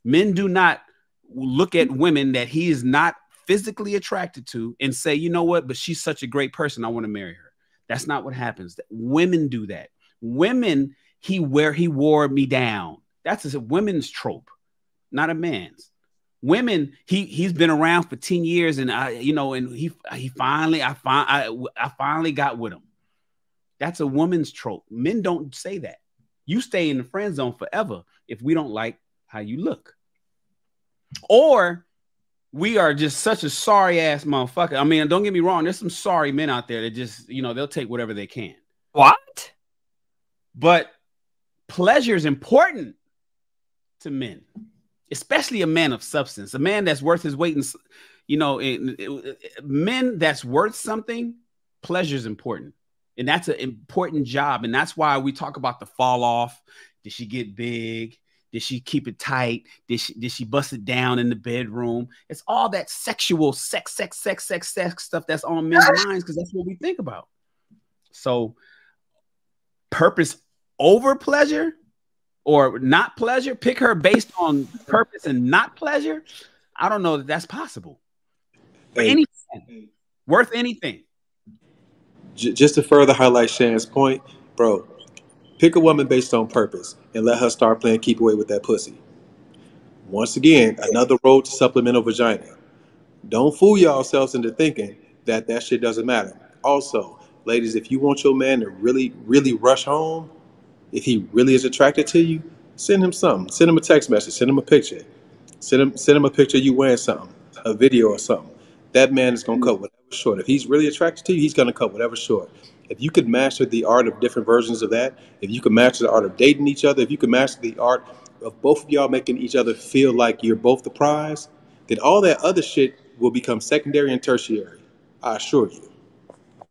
Men do not look at women that he is not physically attracted to and say, you know what, but she's such a great person, I want to marry her. That's not what happens. Women do that. Women, he wore me down. That's a women's trope, not a man's. Women, he's been around for 10 years, and I finally got with him. That's a woman's trope. Men don't say that. You stay in the friend zone forever if we don't like how you look. Or we are just such a sorry ass motherfucker. I mean, don't get me wrong. There's some sorry men out there that just, they'll take whatever they can. What? But pleasure is important to men, especially a man of substance, a man that's worth his weight in, men that's worth something. Pleasure is important. And that's an important job. And that's why we talk about the fall off. Did she get big? Did she keep it tight? Did she bust it down in the bedroom? It's all that sexual sex stuff that's on men's minds, because that's what we think about. So purpose over pleasure or not pleasure, pick her based on purpose and not pleasure. I don't know that that's possible. For anything, worth anything. Just to further highlight Shan's point, bro, pick a woman based on purpose and let her start playing keep away with that pussy. Once again, another road to supplemental vagina. Don't fool yourselves into thinking that shit doesn't matter. Also, ladies, if you want your man to really, really rush home, if he really is attracted to you, send him something. Send him a text message. Send him a picture. Send him a picture of you wearing something, a video or something. That man is going to cut whatever short. If he's really attracted to you, he's going to cut whatever short. If you could master the art of different versions of that, if you could master the art of dating each other, if you could master the art of both of y'all making each other feel like you're both the prize, then all that other shit will become secondary and tertiary. I assure you.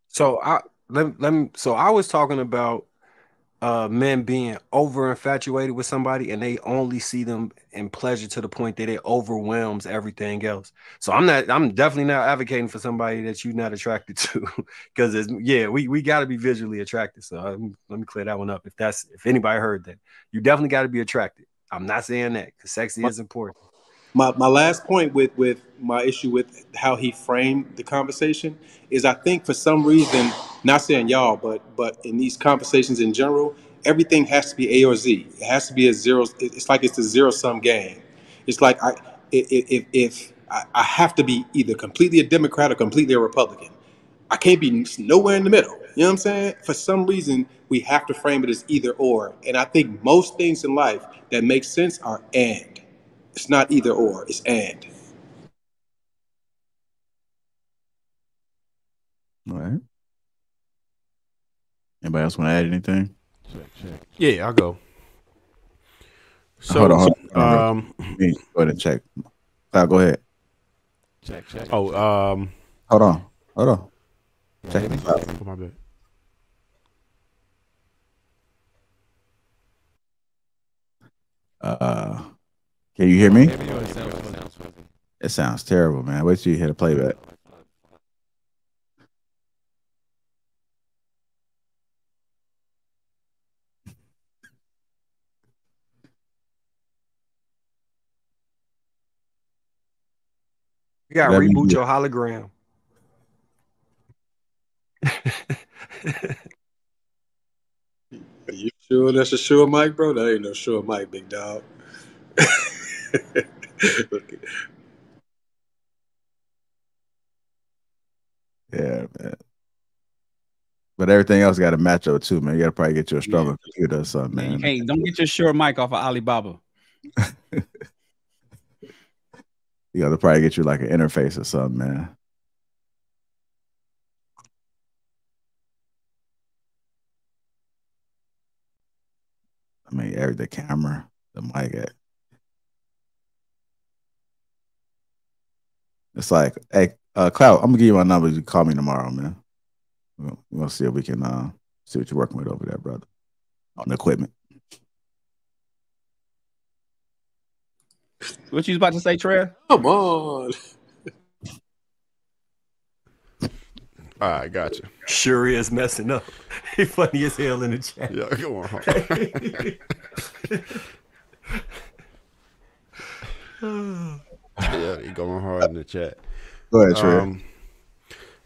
So I was talking about men being over infatuated with somebody and they only see them in pleasure to the point that it overwhelms everything else. So I'm definitely not advocating for somebody that you're not attracted to, because we got to be visually attracted. So let me clear that one up. If anybody heard that, you definitely got to be attracted. I'm not saying that, because sexy is important. My last point with my issue with how he framed the conversation is, I think for some reason, not saying y'all, but in these conversations in general, everything has to be A or Z. It has to be a zero. It's like it's a zero-sum game. It's like if I have to be either completely a Democrat or completely a Republican. I can't be nowhere in the middle. You know what I'm saying? For some reason, we have to frame it as either or. And I think most things in life that make sense are and. It's not either or, it's and. All right. Anybody else want to add anything? Check. Yeah, I'll go. So, hold on. Go ahead and check. Go ahead. Check. Oh, hold on. Check this out. Oh, my bad. Can you hear me? It sounds terrible, man. Wait till you hear the playback. You gotta reboot your hologram. Are you sure that's a sure mic, bro? That ain't no sure mic, big dog. Yeah, man. But everything else got to match up too, man. You got to probably get you a stronger computer or something, man. You can't, don't get your sure mic off of Alibaba. You got to probably get you like an interface or something, man. I mean, the camera, the mic. It's like, hey, Cloud, I'm gonna give you my number. You call me tomorrow, man. We're gonna see if we can see what you're working with over there, brother, on the equipment. What you was about to say, Trev? Come on. All right, gotcha. Sure is messing up. He funny as hell in the chat. Yeah, come on. Yeah, he going hard in the chat. Go ahead, Trey.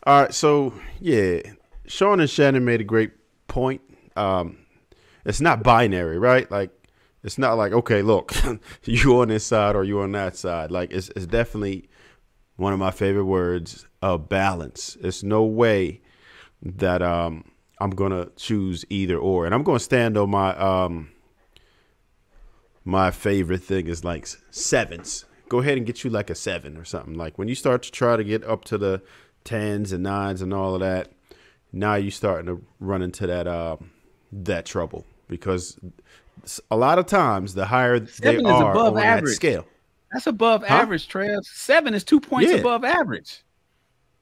All right, so yeah, Sean and Shannon made a great point. It's not binary, right? Like, it's not like, okay, look, you on this side or you on that side. Like, it's definitely one of my favorite words, balance. There's no way that I'm gonna choose either or, and I'm gonna stand on my my favorite thing is like sevens. Go ahead and get you like a 7 or something. Like when you start to try to get up to the 10s and 9s and all of that, now you're starting to run into that trouble, because a lot of times the higher they are above on average. that scale. That's above average, Trev. 7 is 2 points above average.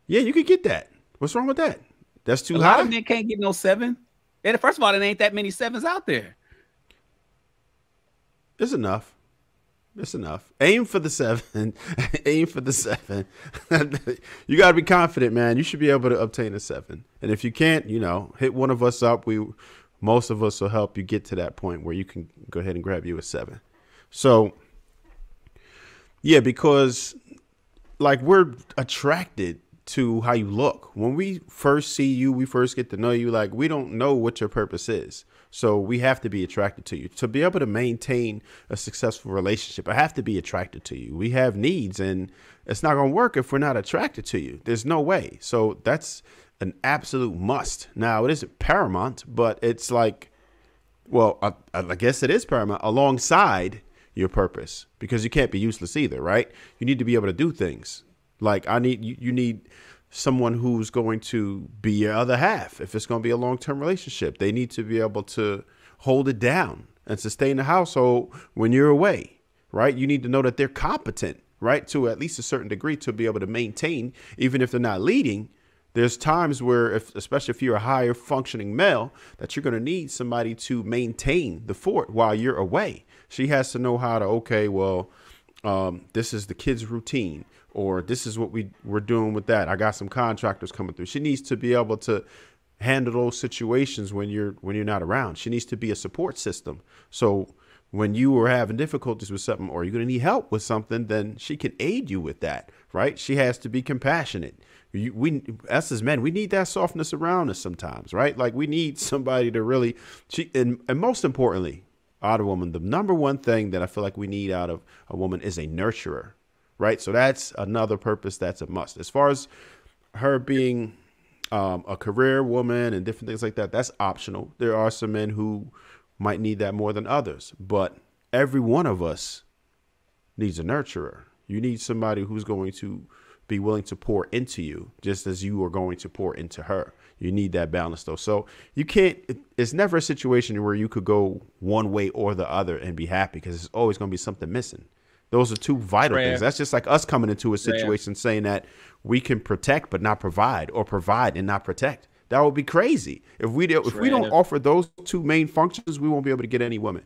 Yeah, you could get that. What's wrong with that? That's too high. A lot of men can't get no 7. And first of all, there ain't that many 7s out there. It's enough. It's enough. Aim for the 7. Aim for the 7. You got to be confident, man. You should be able to obtain a 7. And if you can't, hit one of us up. Most of us will help you get to that point where you can go ahead and grab you a 7. So, yeah, because like we're attracted to how you look. When we first see you, we first get to know you, like we don't know what your purpose is. So we have to be attracted to you. To be able to maintain a successful relationship, I have to be attracted to you. We have needs, and it's not going to work if we're not attracted to you. There's no way. So that's an absolute must. Now, it isn't paramount, but it's like, well, I guess it is paramount alongside your purpose, because you can't be useless either, right? You need to be able to do things. Like you need someone who's going to be your other half. If it's going to be a long-term relationship, they need to be able to hold it down and sustain the household when you're away, right? You need to know that they're competent, right? To at least a certain degree to be able to maintain, even if they're not leading. There's times where, especially if you're a higher functioning male, that you're going to need somebody to maintain the fort while you're away. She has to know how to, okay, well, this is the kids' routine, or this is what we're doing with that. I got some contractors coming through. She needs to be able to handle those situations when you're not around. She needs to be a support system. So when you are having difficulties with something, or you're going to need help with something, then she can aid you with that, right? She has to be compassionate. Us as men, we need that softness around us sometimes, right? Like we need somebody to really, and most importantly, out of a woman, the number one thing that I feel like we need out of a woman is a nurturer, right? So that's another purpose that's a must. As far as her being a career woman and different things like that, that's optional. There are some men who might need that more than others, but every one of us needs a nurturer. You need somebody who's going to be willing to pour into you just as you are going to pour into her. You need that balance though. So you can't, it's never a situation where you could go one way or the other and be happy, because there's always going to be something missing. Those are two vital things. That's just like us coming into a situation saying that we can protect but not provide, or provide and not protect. That would be crazy. If we don't offer those two main functions, we won't be able to get any woman.